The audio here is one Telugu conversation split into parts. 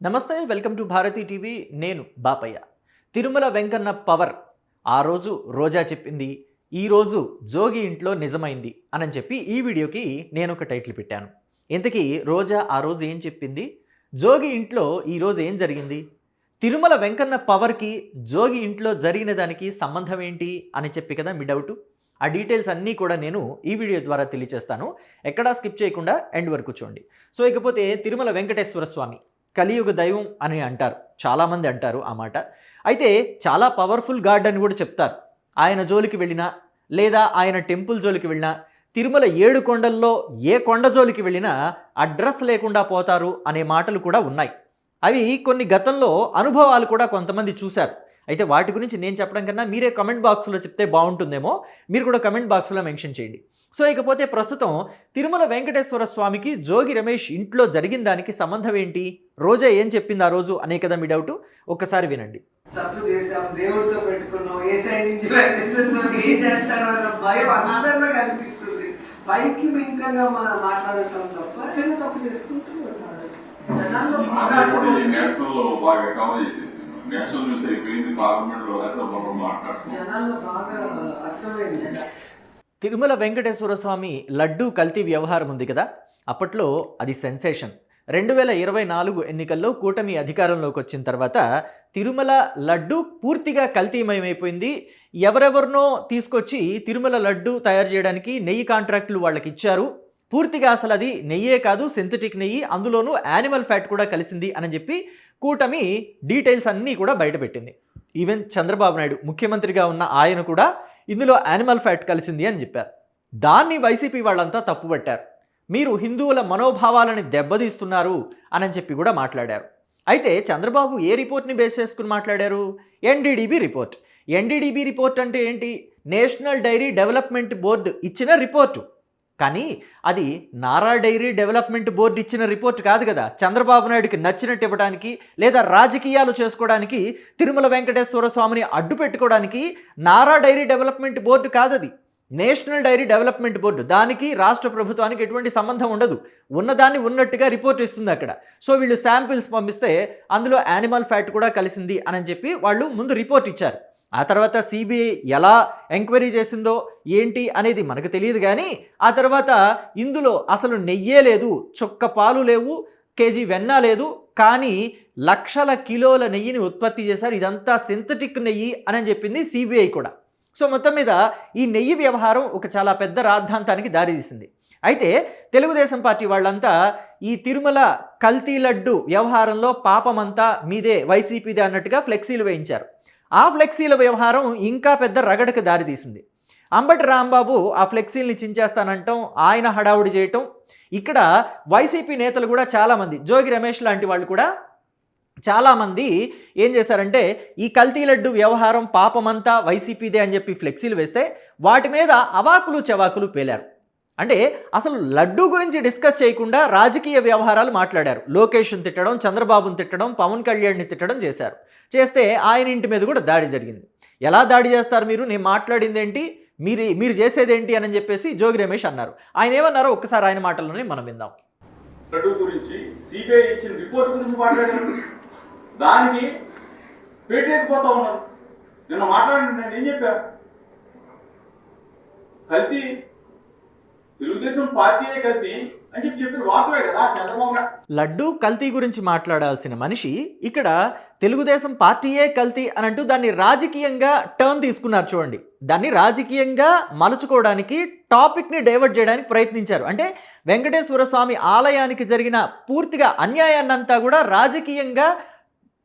నమస్తే, వెల్కమ్ టు భారతీ టీవీ. నేను బాపయ్య. తిరుమల వెంకన్న పవర్ ఆ రోజు రోజా చెప్పింది, ఈరోజు జోగి ఇంట్లో నిజమైంది అని చెప్పి ఈ వీడియోకి నేను ఒక టైటిల్ పెట్టాను. ఇంతకీ రోజా ఆ రోజు ఏం చెప్పింది, జోగి ఇంట్లో ఈరోజు ఏం జరిగింది, తిరుమల వెంకన్న పవర్కి జోగి ఇంట్లో జరిగిన దానికి సంబంధం ఏంటి అని చెప్పి కదా మీ డౌట్. ఆ డీటెయిల్స్ అన్నీ కూడా నేను ఈ వీడియో ద్వారా తెలియచేస్తాను. ఎక్కడా స్కిప్ చేయకుండా ఎండ్ వరకు చూడండి. సో ఇకపోతే తిరుమల వెంకటేశ్వర స్వామి కలియుగ దైవం అని అంటారు, చాలామంది అంటారు ఆ మాట. అయితే చాలా పవర్ఫుల్ గాడ్ అని కూడా చెప్తారు. ఆయన జోలికి వెళ్ళినా లేదా ఆయన టెంపుల్ జోలికి వెళ్ళినా, తిరుమల 7 కొండల్లో ఏ కొండ జోలికి వెళ్ళినా అడ్రస్ లేకుండా పోతారు అనే మాటలు కూడా ఉన్నాయి. అవి కొన్ని గతంలో అనుభవాలు కూడా కొంతమంది చూశారు. అయితే వాటి గురించి నేను చెప్పడం కన్నా మీరే కమెంట్ బాక్స్లో చెప్తే బాగుంటుందేమో. మీరు కూడా కమెంట్ బాక్స్లో మెన్షన్ చేయండి. సో ఇకపోతే ప్రస్తుతం తిరుమల వెంకటేశ్వర స్వామికి జోగి రమేష్ ఇంట్లో జరిగిన దానికి సంబంధం ఏంటి, రోజా ఏం చెప్పింది ఆ రోజు అనే కదా మీ డౌట్. ఒక్కసారి వినండి. తప్పు చేసాం, దేవుడితో పెట్టుకున్నాం, ఏ సైడ్ నుంచి వెంకటేశ్వర ఏం చేస్తాడో అన్న భయం అందరిలో కనిపిస్తుంది. పైకి మింకంగా మనం మాట్లాడటం తప్ప ఏదో తప్పు చేసుకుంటూ పోతాడు. జనాల్లో బాగా జనాల్లో బాగా అర్థమైంది. తిరుమల వెంకటేశ్వర స్వామి లడ్డూ కల్తీ వ్యవహారం ఉంది కదా, అప్పట్లో అది సెన్సేషన్. 2024 ఎన్నికల్లో కూటమి అధికారంలోకి వచ్చిన తర్వాత తిరుమల లడ్డు పూర్తిగా కల్తీమయమైపోయింది. ఎవరెవరినో తీసుకొచ్చి తిరుమల లడ్డు తయారు చేయడానికి నెయ్యి కాంట్రాక్టులు వాళ్ళకి ఇచ్చారు. పూర్తిగా అసలు అది నెయ్యే కాదు, సింథటిక్ నెయ్యి, అందులోనూ యానిమల్ ఫ్యాట్ కూడా కలిసింది అని చెప్పి కూటమి డీటెయిల్స్ అన్నీ కూడా బయటపెట్టింది. ఈవెన్ చంద్రబాబు నాయుడు ముఖ్యమంత్రిగా ఉన్న ఆయన కూడా ఇందులో యానిమల్ ఫ్యాట్ కలిసింది అని చెప్పారు. దాన్ని వైసీపీ వాళ్ళంతా తప్పుపట్టారు. మీరు హిందువుల మనోభావాలని దెబ్బతీస్తున్నారు అని చెప్పి కూడా మాట్లాడారు. అయితే చంద్రబాబు ఏ రిపోర్ట్ని బేస్ చేసుకుని మాట్లాడారు, ఎన్డీడీబీ రిపోర్ట్. ఎన్డీడీబీ రిపోర్ట్ అంటే ఏంటి, నేషనల్ డైరీ డెవలప్మెంట్ బోర్డు ఇచ్చిన రిపోర్టు. కానీ అది నారా డైరీ డెవలప్మెంట్ బోర్డు ఇచ్చిన రిపోర్ట్ కాదు కదా. చంద్రబాబు నాయుడికి నచ్చినట్టు ఇవ్వడానికి లేదా రాజకీయాలు చేసుకోవడానికి, తిరుమల వెంకటేశ్వర స్వామిని అడ్డు పెట్టుకోవడానికి నారా డైరీ డెవలప్మెంట్ బోర్డు కాదది, నేషనల్ డైరీ డెవలప్మెంట్ బోర్డు. దానికి రాష్ట్ర ప్రభుత్వానికి ఎటువంటి సంబంధం ఉండదు. ఉన్నదాన్ని ఉన్నట్టుగా రిపోర్ట్ ఇస్తుంది అక్కడ. సో వీళ్ళు శాంపిల్స్ పంపిస్తే అందులో యానిమల్ ఫ్యాట్ కూడా కలిసింది అని చెప్పి వాళ్ళు ముందు రిపోర్ట్ ఇచ్చారు. ఆ తర్వాత సిబిఐ ఎలా ఎంక్వైరీ చేసిందో ఏంటి అనేది మనకు తెలియదు. కానీ ఆ తర్వాత ఇందులో అసలు నెయ్యే లేదు, చుక్క పాలు లేవు, కేజీ వెన్న లేదు, కానీ లక్షల కిలోల నెయ్యిని ఉత్పత్తి చేశారు. ఇదంతా సింథటిక్ నెయ్యి అని చెప్పింది సిబిఐ కూడా. సో మొత్తం మీద ఈ నెయ్యి వ్యవహారం ఒక చాలా పెద్ద రాద్ధాంతానికి దారితీసింది. అయితే తెలుగుదేశం పార్టీ వాళ్ళంతా ఈ తిరుమల కల్తీ లడ్డు వ్యవహారంలో పాపమంతా మీదే, వైసీపీదే అన్నట్టుగా ఫ్లెక్సీలు వేయించారు. ఆ ఫ్లెక్సీల వ్యవహారం ఇంకా పెద్ద రగడకు దారితీసింది. అంబటి రాంబాబు ఆ ఫ్లెక్సీల్ని చించేస్తానంటాం, ఆయన హడావుడి చేయటం. ఇక్కడ వైసీపీ నేతలు కూడా చాలామంది, జోగి రమేష్ లాంటి వాళ్ళు కూడా చాలామంది ఏం చేశారంటే ఈ కల్తీ లడ్డు వ్యవహారం పాపమంతా వైసీపీదే అని చెప్పి ఫ్లెక్సీలు వేస్తే వాటి మీద అవాకులు చెవాకులు పేలారు. అంటే అసలు లడ్డు గురించి డిస్కస్ చేయకుండా రాజకీయ వ్యవహారాలు మాట్లాడారు. లోకేష్ని తిట్టడం, చంద్రబాబుని తిట్టడం, పవన్ కళ్యాణ్ని తిట్టడం చేశారు. చేస్తే ఆయన ఇంటి మీద కూడా దాడి జరిగింది. ఎలా దాడి చేస్తారు మీరు, నేను మాట్లాడింది ఏంటి, మీరు చేసేది ఏంటి అని చెప్పేసి జోగి రమేష్ అన్నారు. ఆయన ఏమన్నారో ఒక్కసారి ఆయన మాటల్లోనే మనం విందాం. లడ్డు గురించి సిబిఐ ఇచ్చిన రిపోర్ట్ గురించి మాట్లాడారు, దానికి పెట్టలేకపోతా ఉన్నారు. నిన్న మాట్లాడిన నేను ఏం చెప్పా, కల్తీ తెలుగుదేశం పార్టీయే కల్తీ అని చెప్పిన వాస్తవే కదా చంద్రబాబు నాయుడు. లడ్డు కల్తీ గురించి మాట్లాడాల్సిన మనిషి ఇక్కడ తెలుగుదేశం పార్టీయే కల్తీ అని అంటూ దాన్ని రాజకీయంగా టర్న్ తీసుకున్నారు. చూడండి, దాన్ని రాజకీయంగా మలుచుకోవడానికి, టాపిక్ని డైవర్ట్ చేయడానికి ప్రయత్నించారు. అంటే వెంకటేశ్వర స్వామి ఆలయానికి జరిగిన పూర్తిగా అన్యాయాన్నంతా కూడా రాజకీయంగా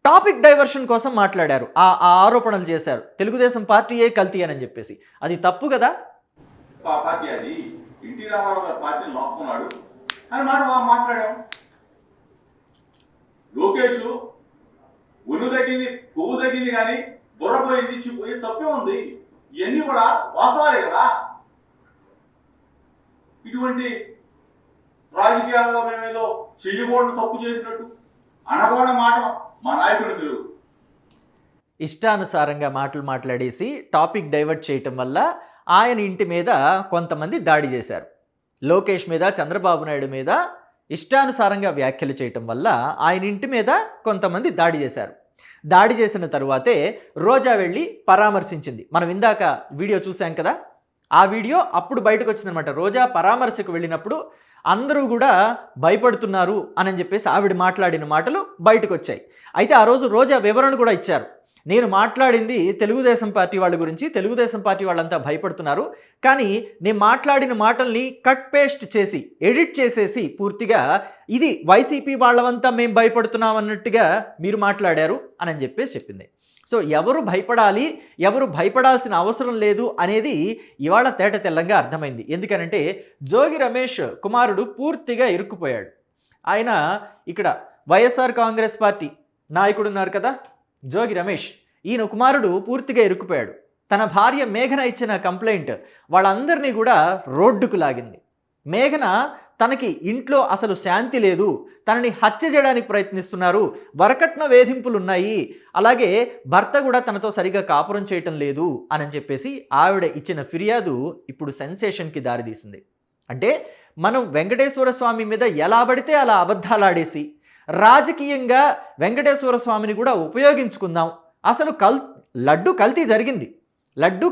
టాపిక్ డైవర్షన్ కోసం మాట్లాడారు. ఆ ఆరోపణలు చేశారు, తెలుగుదేశం పార్టీయే కల్తీ అని చెప్పేసి. అది తప్పు కదా. పార్టీ అది ఎన్టీ రామారావు గారి పార్టీని లాక్కున్నాడు అని మాట్లాడాం. లోకేష్ ఒళ్ళు తగ్గింది, కొవ్వు తగ్గింది, కానీ బుర్ర పోయింది, ఇచ్చిపోయి తప్పే ఉంది. ఇవన్నీ కూడా వాస్తవాలే కదా. ఇటువంటి రాజకీయాల్లో మేమేదో చెయ్యకూడని తప్పు చేసినట్టు అనకూడని మాట మా నాయకుడు మీరు ఇష్టానుసారంగా మాటలు మాట్లాడేసి టాపిక్ డైవర్ట్ చేయటం వల్ల ఆయన ఇంటి మీద కొంతమంది దాడి చేశారు. లోకేష్ మీద, చంద్రబాబు నాయుడు మీద ఇష్టానుసారంగా వ్యాఖ్యలు చేయటం వల్ల ఆయన ఇంటి మీద కొంతమంది దాడి చేశారు. దాడి చేసిన తరువాతే రోజా వెళ్ళి పరామర్శించింది. మనం ఇందాక వీడియో చూసాం కదా, ఆ వీడియో అప్పుడు బయటకు వచ్చిందనమాట. రోజా పరామర్శకు వెళ్ళినప్పుడు అందరూ కూడా భయపడుతున్నారు అని చెప్పేసి ఆవిడ మాట్లాడిన మాటలు బయటకు వచ్చాయి. అయితే ఆ రోజు రోజా వివరణ కూడా ఇచ్చారు. నేను మాట్లాడింది తెలుగుదేశం పార్టీ వాళ్ళ గురించి, తెలుగుదేశం పార్టీ వాళ్ళంతా భయపడుతున్నారు, కానీ నేను మాట్లాడిన మాటల్ని కట్ పేస్ట్ చేసి ఎడిట్ చేసేసి పూర్తిగా ఇది వైసీపీ వాళ్ళవంతా మేము భయపడుతున్నాం అన్నట్టుగా మీరు మాట్లాడారు అని చెప్పేసి చెప్పింది. సో ఎవరు భయపడాలి, ఎవరు భయపడాల్సిన అవసరం లేదు అనేది ఇవాళ తేట తెల్లంగా అర్థమైంది. ఎందుకనంటే జోగి రమేష్ కుమారుడు పూర్తిగా ఇరుక్కుపోయాడు. ఆయన ఇక్కడ వైఎస్ఆర్ కాంగ్రెస్ పార్టీ నాయకుడు ఉన్నారు కదా జోగి రమేష్, ఈయన కుమారుడు పూర్తిగా ఇరుక్కుపోయాడు. తన భార్య మేఘన ఇచ్చిన కంప్లైంట్ వాళ్ళందరినీ కూడా రోడ్డుకు లాగింది. మేఘన తనకి ఇంట్లో అసలు శాంతి లేదు, తనని హత్య చేయడానికి ప్రయత్నిస్తున్నారు, వరకట్న వేధింపులు ఉన్నాయి, అలాగే భర్త కూడా తనతో సరిగా కాపురం చేయటం లేదు అని చెప్పేసి ఆవిడ ఇచ్చిన ఫిర్యాదు ఇప్పుడు సెన్సేషన్కి దారితీసింది. అంటే మనం వెంకటేశ్వర స్వామి మీద ఎలా పడితే అలా అబద్ధాలాడేసి రాజకీయంగా వెంకటేశ్వర స్వామిని కూడా ఉపయోగించుకుందాం, అసలు లడ్డు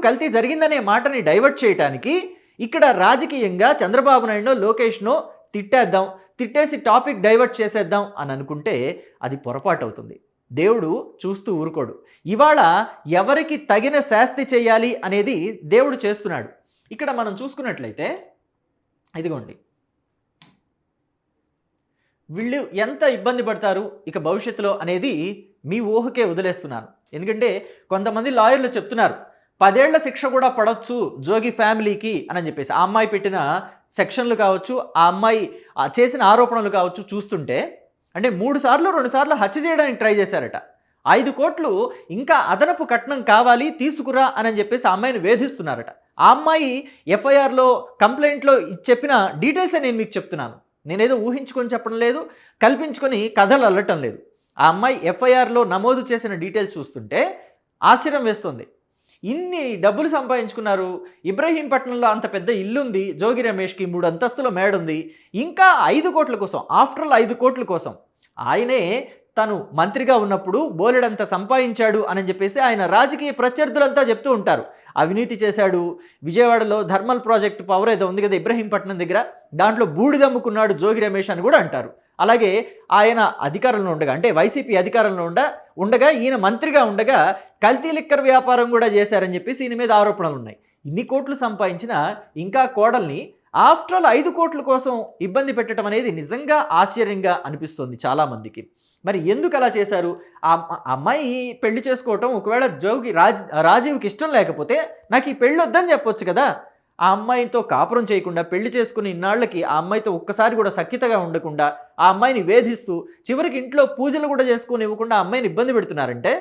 కల్తీ జరిగిందనే మాటని డైవర్ట్ చేయడానికి ఇక్కడ రాజకీయంగా చంద్రబాబు నాయుడునో లోకేష్నో తిట్టేసి టాపిక్ డైవర్ట్ చేసేద్దాం అని అనుకుంటే అది పొరపాటు అవుతుంది. దేవుడు చూస్తూ ఊరుకోడు. ఇవాళ ఎవరికి తగిన శాస్తి చేయాలి అనేది దేవుడు చేస్తున్నాడు. ఇక్కడ మనం చూసుకున్నట్లయితే ఇదిగోండి, వీళ్ళు ఎంత ఇబ్బంది పడతారు ఇక భవిష్యత్తులో అనేది మీ ఊహకే వదిలేస్తున్నాను. ఎందుకంటే కొంతమంది లాయర్లు చెప్తున్నారు 10 ఏళ్ల శిక్ష కూడా పడవచ్చు జోగి ఫ్యామిలీకి అని చెప్పేసి. ఆ అమ్మాయి పెట్టిన సెక్షన్లు కావచ్చు, ఆ అమ్మాయి చేసిన ఆరోపణలు కావచ్చు చూస్తుంటే, అంటే 2 సార్లు హత్య చేయడానికి ట్రై చేశారట. 5 కోట్లు ఇంకా అదనపు కట్నం కావాలి తీసుకురా అని చెప్పేసి ఆ అమ్మాయిని వేధిస్తున్నారట. ఆ అమ్మాయి ఎఫ్ఐఆర్లో కంప్లైంట్లో చెప్పిన డీటెయిల్సే నేను మీకు చెప్తున్నాను. నేనేదో ఊహించుకొని చెప్పడం లేదు, కల్పించుకొని కథలు అల్లటం లేదు. ఆ అమ్మాయి ఎఫ్ఐఆర్లో నమోదు చేసిన డీటెయిల్స్ చూస్తుంటే ఆశ్చర్యం వేస్తుంది. ఇన్ని డబ్బులు సంపాదించుకున్నారు, ఇబ్రహీంపట్నంలో అంత పెద్ద ఇల్లుంది, జోగి రమేష్కి 3 అంతస్తుల మేడుంది, ఇంకా 5 కోట్ల కోసం, ఆఫ్టర్ ఆల్ 5 కోట్ల కోసం ఆయనే తను మంత్రిగా ఉన్నప్పుడు బోలెడంత సంపాదించాడు అని చెప్పేసి ఆయన రాజకీయ ప్రత్యర్థులంతా చెప్తూ ఉంటారు. అవినీతి చేశాడు, విజయవాడలో థర్మల్ ప్రాజెక్టు పవర్ ఏదో ఉంది కదా ఇబ్రహీంపట్నం దగ్గర, దాంట్లో బూడిదమ్ముకున్నాడు జోగి రమేష్ అని కూడా అంటారు. అలాగే ఆయన అధికారంలో ఉండగా, అంటే వైసీపీ అధికారంలో ఉండగా ఈయన మంత్రిగా ఉండగా కల్తీ లిక్కర్ వ్యాపారం కూడా చేశారని చెప్పేసి ఈయన మీద ఆరోపణలు ఉన్నాయి. ఇన్ని కోట్లు సంపాదించిన ఇంకా కోడల్ని ఆఫ్టర్ ఆల్ 5 కోట్ల కోసం ఇబ్బంది పెట్టడం అనేది నిజంగా ఆశ్చర్యంగా అనిపిస్తుంది చాలామందికి. మరి ఎందుకు అలా చేశారు? ఆ అమ్మాయి పెళ్లి చేసుకోవటం ఒకవేళ రాజీవ్కి ఇష్టం లేకపోతే నాకు ఈ పెళ్ళి వద్దని చెప్పొచ్చు కదా. ఆ అమ్మాయితో కాపురం చేయకుండా పెళ్లి చేసుకుని ఇన్నాళ్ళకి ఆ అమ్మాయితో ఒక్కసారి కూడా సఖ్యతగా ఉండకుండా ఆ అమ్మాయిని వేధిస్తూ చివరికి ఇంట్లో పూజలు కూడా చేసుకుని ఇవ్వకుండా ఆ అమ్మాయిని ఇబ్బంది పెడుతున్నారంటే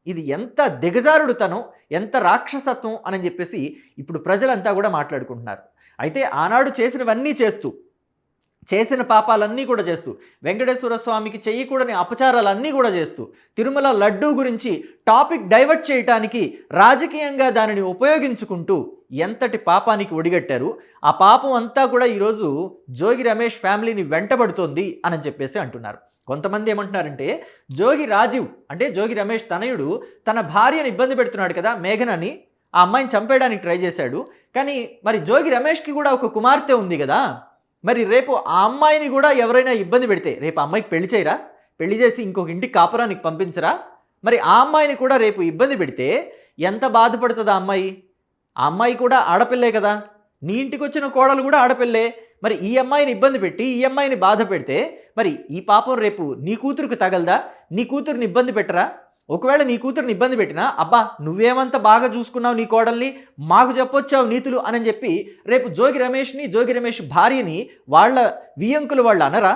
ఇది ఎంత దిగజారుడుతనం, ఎంత రాక్షసత్వం అని చెప్పేసి ఇప్పుడు ప్రజలంతా కూడా మాట్లాడుకుంటున్నారు. అయితే ఆనాడు చేసినవన్నీ చేసిన పాపాలన్నీ కూడా చేస్తూ, వెంకటేశ్వర స్వామికి చేయకూడని అపచారాలన్నీ కూడా చేస్తూ, తిరుమల లడ్డూ గురించి టాపిక్ డైవర్ట్ చేయటానికి రాజకీయంగా దానిని ఉపయోగించుకుంటూ ఎంతటి పాపానికి ఒడిగట్టారు. ఆ పాపం అంతా కూడా ఈరోజు జోగి రమేష్ ఫ్యామిలీని వెంటబడుతోంది అని చెప్పేసి అంటున్నారు. కొంతమంది ఏమంటున్నారంటే రాజీవ్ అంటే జోగి రమేష్ తనయుడు తన భార్యను ఇబ్బంది పెడుతున్నాడు కదా మేఘనని, ఆ అమ్మాయిని చంపేయడానికి ట్రై చేశాడు. కానీ మరి జోగి రమేష్కి కూడా ఒక కుమార్తె ఉంది కదా, మరి రేపు ఆ అమ్మాయిని కూడా ఎవరైనా ఇబ్బంది పెడితే రేపు అమ్మాయికి పెళ్లి చేయరా? పెళ్లి చేసి ఇంకొక ఇంటికి కాపురానికి పంపించరా? మరి ఆ అమ్మాయిని కూడా రేపు ఇబ్బంది పెడితే ఎంత బాధపడుతుంది ఆ అమ్మాయి? ఆ అమ్మాయి కూడా ఆడపిల్లే కదా, నీ ఇంటికి వచ్చిన కోడలు కూడా ఆడపిల్లే. మరి ఈ అమ్మాయిని ఇబ్బంది పెట్టి ఈ అమ్మాయిని బాధ పెడితే మరి ఈ పాపం రేపు నీ కూతురుకు తగలదా? నీ కూతురుని ఇబ్బంది పెట్టరా? ఒకవేళ నీ కూతురుని ఇబ్బంది పెట్టినా అబ్బా నువ్వేమంత బాగా చూసుకున్నావు నీ కోడల్ని, మాకు చెప్పొచ్చావు నీతులు అని చెప్పి రేపు జోగి రమేష్ భార్యని వాళ్ళ వియంకులు వాళ్ళు అనరా?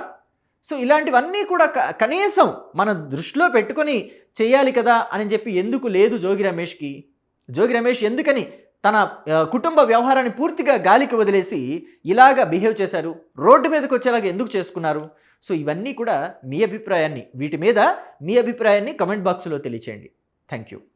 సో ఇలాంటివన్నీ కూడా కనీసం మన దృష్టిలో పెట్టుకొని చేయాలి కదా అని చెప్పి ఎందుకు లేదు జోగి రమేష్ ఎందుకని తన కుటుంబ వ్యవహారాన్ని పూర్తిగా గాలికి వదిలేసి ఇలాగా బిహేవ్ చేశారు? రోడ్డు మీదకి వచ్చేలాగా ఎందుకు చేసుకున్నారు? సో ఇవన్నీ కూడా వీటి మీద మీ అభిప్రాయాన్ని కమెంట్ బాక్స్లో తెలియచేయండి. Thank you.